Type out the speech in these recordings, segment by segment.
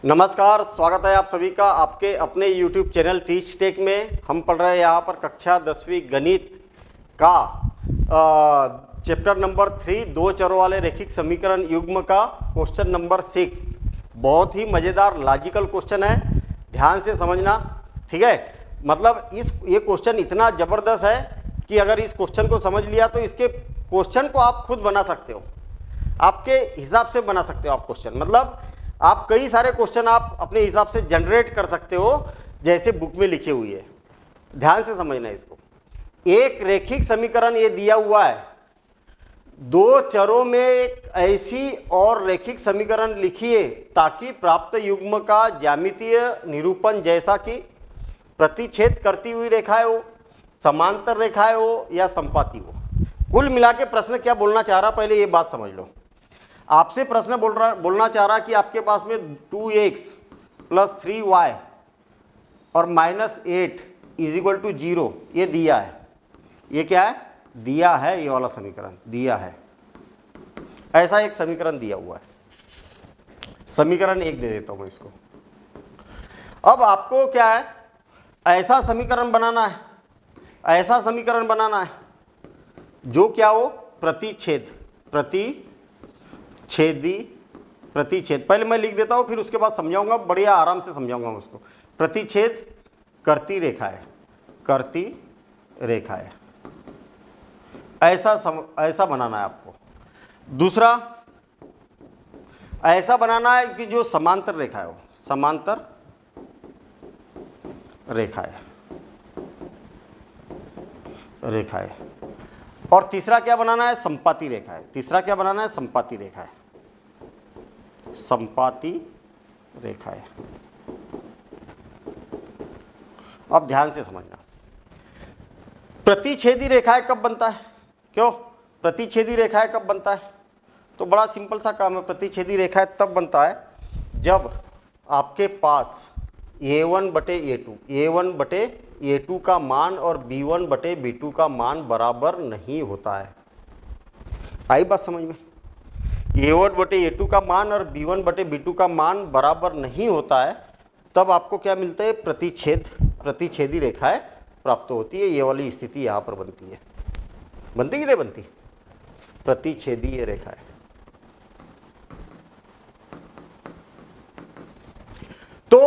नमस्कार, स्वागत है आप सभी का आपके अपने YouTube चैनल टीच टेक में। हम पढ़ रहे हैं यहाँ पर कक्षा 10वीं गणित का चैप्टर नंबर 3 दो चरों वाले रैखिक समीकरण युग्म का क्वेश्चन नंबर 6। बहुत ही मज़ेदार लॉजिकल क्वेश्चन है, ध्यान से समझना, ठीक है। मतलब ये क्वेश्चन इतना ज़बरदस्त है कि अगर इस क्वेश्चन को समझ लिया तो इसके क्वेश्चन को आप खुद बना सकते हो, आपके हिसाब से बना सकते हो आप क्वेश्चन। मतलब आप कई सारे क्वेश्चन आप अपने हिसाब से जनरेट कर सकते हो जैसे बुक में लिखे हुई है। ध्यान से समझना इसको। एक रैखिक समीकरण ये दिया हुआ है, दो चरों में एक ऐसी और रैखिक समीकरण लिखिए ताकि प्राप्त युग्म का ज्यामितीय निरूपण जैसा कि प्रतिच्छेद करती हुई रेखाएं हो, समांतर रेखाएं हो या संपाती हो। कुल मिला के प्रश्न क्या बोलना चाह रहा, पहले ये बात समझ लो। आपसे प्रश्न बोलना चाह रहा कि आपके पास में 2x + 3y और -8 = 0 ये दिया है। ये क्या है? दिया है, ये वाला समीकरण दिया है। ऐसा एक समीकरण दिया हुआ है। समीकरण 1 दे देता हूं मैं इसको। अब आपको क्या है, ऐसा समीकरण बनाना है, ऐसा समीकरण बनाना है जो क्या हो, प्रतिच्छेद। पहले मैं लिख देता हूं, फिर उसके बाद समझाऊंगा, बढ़िया आराम से समझाऊंगा उसको। प्रतिच्छेद करती रेखाएं ऐसा बनाना है आपको। दूसरा ऐसा बनाना है कि जो समांतर रेखाएं हो, समांतर रेखाएं। और तीसरा क्या बनाना है, संपाती रेखाएं। तीसरा क्या बनाना है, संपाती रेखाएं। अब ध्यान से समझना, प्रतिच्छेदी रेखाएं कब बनता है? क्यों प्रतिच्छेदी रेखाएं कब बनता है? तो बड़ा सिंपल सा काम है। प्रतिच्छेदी रेखाएं तब बनता है जब आपके पास a1/a2 का मान और b1/b2 का मान बराबर नहीं होता है। आई बात समझ में? a1/a2 का मान और b1/b2 का मान बराबर नहीं होता है, तब आपको क्या मिलता है, प्रतिच्छेदी रेखाएं प्राप्त होती है। ये वाली स्थिति यहाँ पर बनती है। बनती कि नहीं बनती? प्रतिच्छेदी रेखाएं। तो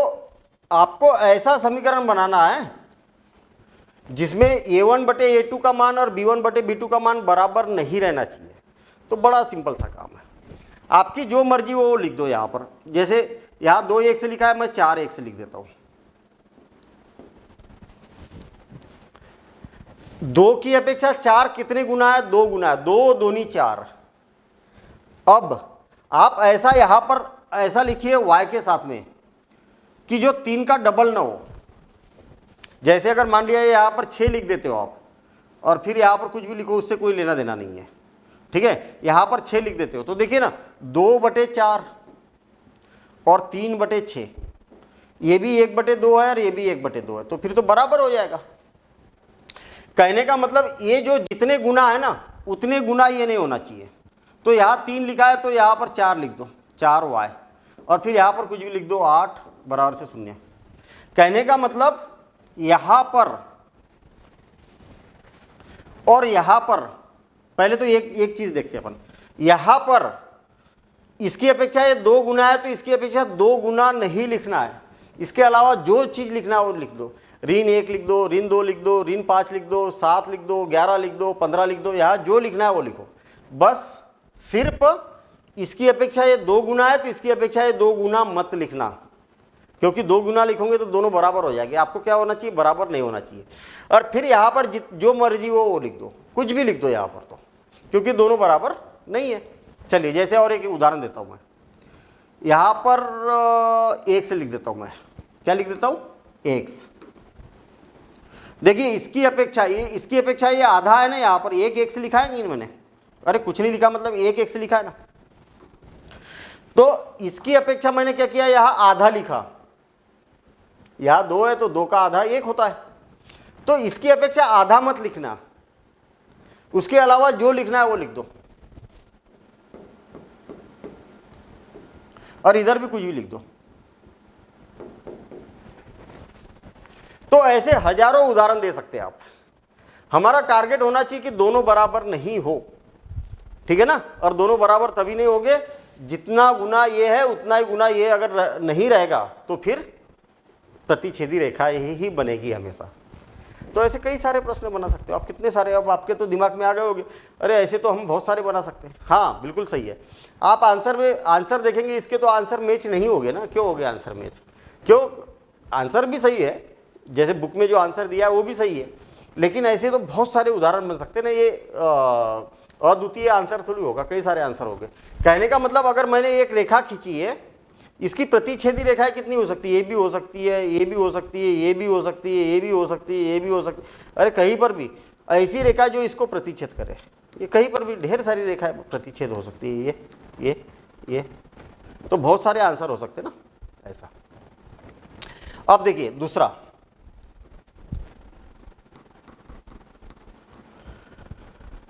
आपको ऐसा समीकरण बनाना है जिसमें a1/a2 का मान और b1/b2 का मान बराबर नहीं रहना चाहिए। तो बड़ा सिंपल सा काम है, आपकी जो मर्जी वो लिख दो। यहां पर जैसे यहां 2x लिखा है, मैं 4x लिख देता हूं। 2 की अपेक्षा 4 कितने गुना है? 2 गुना है। 2 दूनी 4। अब आप ऐसा यहां पर ऐसा लिखिए y के साथ में कि जो 3 का डबल ना हो। जैसे अगर मान लिया यहां पर 6 लिख देते हो आप, और फिर यहां पर कुछ भी लिखो, उससे कोई लेना देना नहीं है, ठीक है। यहां पर 6 लिख देते हो तो देखिए ना, 2/4 और 3/6, ये भी 1/2 है और ये भी 1/2 है, तो फिर तो बराबर हो जाएगा। कहने का मतलब ये जो जितने गुना है ना, उतने गुना ये नहीं होना चाहिए। तो यहां 3 लिखा है तो यहां पर 4 लिख दो, 4y, और फिर यहां पर कुछ भी लिख दो, 8 बराबर से 0। कहने का मतलब यहां पर और यहां पर, पहले तो एक चीज देखते हैं अपन। यहां पर इसकी अपेक्षा ये 2 गुना है, तो इसकी अपेक्षा 2 गुना नहीं लिखना है। इसके अलावा जो चीज लिखना है वो लिख दो। ऋण 1 लिख दो, ऋण 2 लिख दो, ऋण 5 लिख दो, 7 लिख दो, 11 लिख दो, 15 लिख दो। यहां जो लिखना है वो लिखो। बस सिर्फ इसकी अपेक्षा ये 2 गुना है, तो इसकी अपेक्षा ये 2 गुना मत लिखना, क्योंकि 2 गुना लिखोगे तो दोनों बराबर हो जाएंगे। आपको क्या होना चाहिए, बराबर नहीं होना चाहिए। और फिर यहाँ पर जो मर्जी वो लिख दो, कुछ भी लिख दो यहाँ पर, तो क्योंकि दोनों बराबर नहीं है। चलिए जैसे और एक उदाहरण देता हूँ मैं। यहाँ पर x लिख देता हूँ मैं। क्या लिख देता हूँ? x। देखिए इसकी अपेक्षा ये आधा है ना, यहाँ पर 1x लिखा है नहीं मैंने? अरे कुछ नहीं लिखा, मतलब 1x लिखा है ना। तो इसकी अपेक्षा मैंने क्या किया, यहाँ आधा लिखा। यहां 2 है तो 2 का आधा 1 होता है, तो इसकी अपेक्षा आधा मत लिखना, उसके अलावा जो लिखना है वो लिख दो। और इधर भी कुछ भी लिख दो। तो ऐसे हजारों उदाहरण दे सकते हैं आप। हमारा टारगेट होना चाहिए कि दोनों बराबर नहीं हो, ठीक है ना। और दोनों बराबर तभी नहीं होंगे, जितना गुना ये है उतना ही गुना ये अगर नहीं रहेगा तो फिर प्रतिच्छेदी रेखा यही ही बनेगी हमेशा। तो ऐसे कई सारे प्रश्न बना सकते हो आप, कितने सारे, अब आपके तो दिमाग में आ गए होंगे, अरे ऐसे तो हम बहुत सारे बना सकते हैं। हाँ बिल्कुल सही है। आप आंसर देखेंगे इसके तो आंसर मैच नहीं हो गए ना। क्यों हो गया आंसर मैच? क्यों? आंसर भी सही है, जैसे बुक में जो आंसर दिया है वो भी सही है, लेकिन ऐसे तो बहुत सारे उदाहरण बन सकते हैं ना। ये अद्वितीय आंसर थोड़ी होगा, कई सारे आंसर हो गए। कहने का मतलब अगर मैंने एक रेखा खींची है, इसकी प्रतिच्छेदी रेखाएं कितनी हो सकती है? ये भी हो सकती है, ये भी हो सकती है, ये भी हो सकती है, ये भी हो सकती है, ये भी हो सकती है। अरे कहीं पर भी ऐसी रेखा जो इसको प्रतिच्छेद करे, ये कहीं पर भी ढेर सारी रेखाएं प्रतिच्छेद हो सकती है। ये तो बहुत सारे आंसर हो सकते हैं ना ऐसा। अब देखिए दूसरा,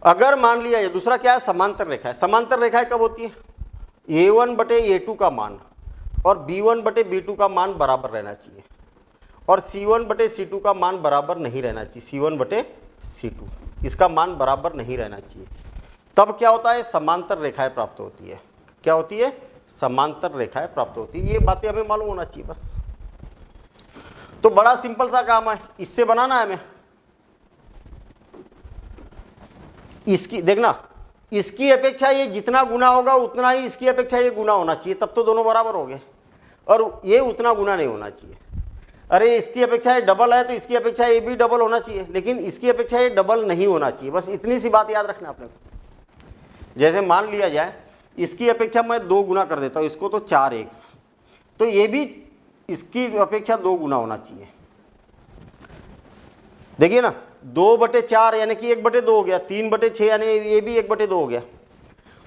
अगर मान लिया ये दूसरा क्या है, समांतर रेखा है। समांतर रेखाएं कब होती है? A1 बटे A2 का मान और B1 बटे B2 का मान बराबर रहना चाहिए, और C1 बटे C2 का मान बराबर नहीं रहना चाहिए। C1 बटे C2 इसका मान बराबर नहीं रहना चाहिए। तब क्या होता है? समांतर रेखाएं प्राप्त होती है। क्या होती है? समांतर रेखाएं प्राप्त होती है। ये बातें हमें मालूम होना चाहिए बस। तो बड़ा सिंपल सा काम है, इससे बनाना है हमें। इसकी देखना, इसकी अपेक्षा ये जितना गुना होगा उतना ही इसकी अपेक्षा ये गुना होना चाहिए, तब तो दोनों बराबर हो गए। और ये उतना गुना नहीं होना चाहिए। अरे इसकी अपेक्षा ये डबल है तो इसकी अपेक्षा ये भी डबल होना चाहिए, लेकिन इसकी अपेक्षा ये डबल नहीं होना चाहिए। बस इतनी सी बात याद रखना आपने। जैसे मान लिया जाए इसकी अपेक्षा मैं 2 गुना कर देता हूँ इसको, तो 4x, तो ये भी इसकी अपेक्षा 2 गुना होना चाहिए। देखिए ना, 2/4 यानी कि 1/2 हो गया, 3/6 यानी ये भी 1/2 हो गया।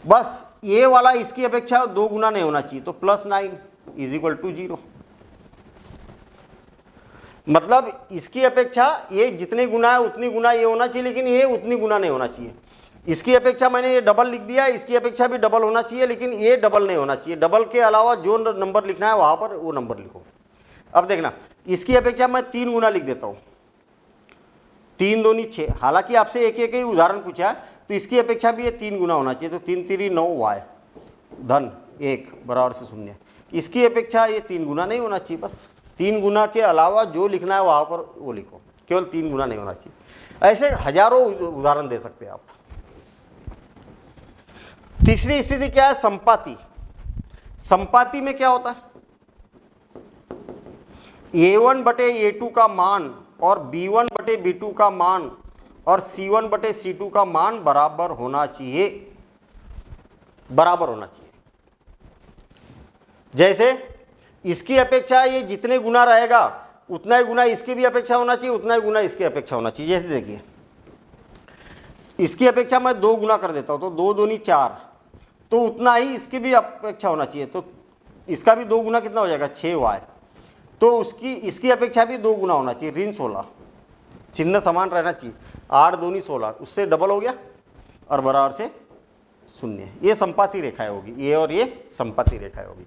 बस ये वाला इसकी अपेक्षा 2 गुना नहीं होना चाहिए, तो +9 = 0। मतलब इसकी अपेक्षा ये जितने गुना है उतनी गुना ये होना चाहिए, लेकिन ये उतनी गुना नहीं होना चाहिए। इसकी अपेक्षा मैंने ये डबल लिख दिया, इसकी अपेक्षा भी डबल होना चाहिए, लेकिन ये डबल नहीं होना चाहिए। डबल के अलावा जो नंबर लिखना है वहाँ पर वो नंबर लिखो। अब देखना, इसकी अपेक्षा मैं 3 गुना लिख देता हूँ, 3 दूनी 6। हालांकि आपसे एक एक ही उदाहरण पूछा है, तो इसकी अपेक्षा भी ये 3 गुना होना चाहिए, तो 3 3 9y धन 1 बराबर से 0। इसकी अपेक्षा ये 3 गुना नहीं होना चाहिए। बस 3 गुना के अलावा जो लिखना है वहाँ पर वो लिखो, केवल 3 गुना नहीं होना चाहिए। ऐसे हजारों उदाहरण दे सकते हैं आप। तीसरी स्थिति क्या है? संपाती। संपाती में क्या होता है? A1 बटे A2 का मान और B1 बटे B2 का मान और C1 बटे C2 का मान बराबर होना चाहिए। बराबर होना चाहिए। जैसे इसकी अपेक्षा ये जितने गुना रहेगा उतना ही गुना इसकी भी अपेक्षा होना चाहिए, उतना ही गुना इसकी अपेक्षा होना चाहिए। जैसे देखिए, इसकी अपेक्षा मैं 2 गुना कर देता हूँ, तो 2 दूनी 4, तो उतना ही इसकी भी अपेक्षा होना चाहिए। तो इसका भी 2 गुना कितना हो जाएगा? 6y। तो इसकी अपेक्षा भी 2 गुना होना चाहिए, ऋण 16। चिन्ह समान रहना चाहिए। 8 दूनी 16, उससे डबल हो गया और बराबर से 0। ये संपाती रेखाएं होगी, ये और ये संपाती रेखाएं होगी।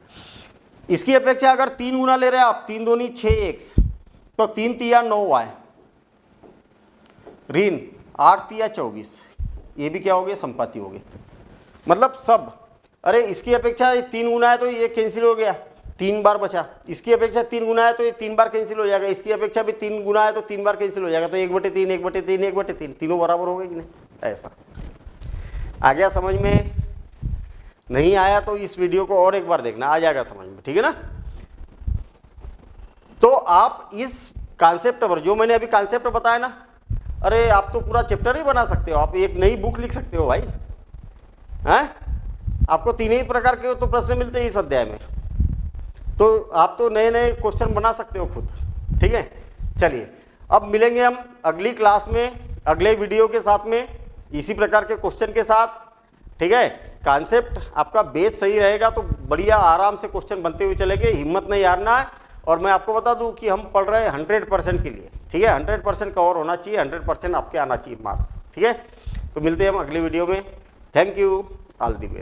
इसकी अपेक्षा अगर 3 गुना ले रहे हैं आप, 3 दूनी 6x, तो 3 तिया 9y, ऋण 8 तिया 24, ये भी क्या हो गए? संपाती हो गए। मतलब सब। अरे इसकी अपेक्षा 3 गुना है तो ये कैंसिल हो गया, 3 बार बचा। इसकी अपेक्षा 3 गुना है तो ये 3 बार कैंसिल हो जाएगा। इसकी अपेक्षा भी 3 गुना है तो 3 बार कैंसिल हो जाएगा, तो 1/3 1/3 1/3, तीनों बराबर हो गए कि नहीं? ऐसा आ गया समझ में? नहीं आया तो इस वीडियो को और एक बार देखना, आ जाएगा समझ में, ठीक है ना। तो आप इस कॉन्सेप्ट पर, जो मैंने अभी कॉन्सेप्ट बताया ना, अरे आप तो पूरा चैप्टर ही बना सकते हो, आप एक नई बुक लिख सकते हो भाई। हैं? आपको 3 ही प्रकार के तो प्रश्न मिलते हैं इस अध्याय में, तो आप तो नए नए क्वेश्चन बना सकते हो खुद, ठीक है। चलिए अब मिलेंगे हम अगली क्लास में, अगले वीडियो के साथ में, इसी प्रकार के क्वेश्चन के साथ, ठीक है। कॉन्सेप्ट आपका बेस सही रहेगा तो बढ़िया आराम से क्वेश्चन बनते हुए चलेंगे, हिम्मत नहीं हारना है। और मैं आपको बता दूं कि हम पढ़ रहे हैं 100% के लिए, ठीक है। 100% कवर होना चाहिए, 100% आपके आना चाहिए मार्क्स, ठीक है। तो मिलते हैं हम अगले वीडियो में। Thank you, all the best.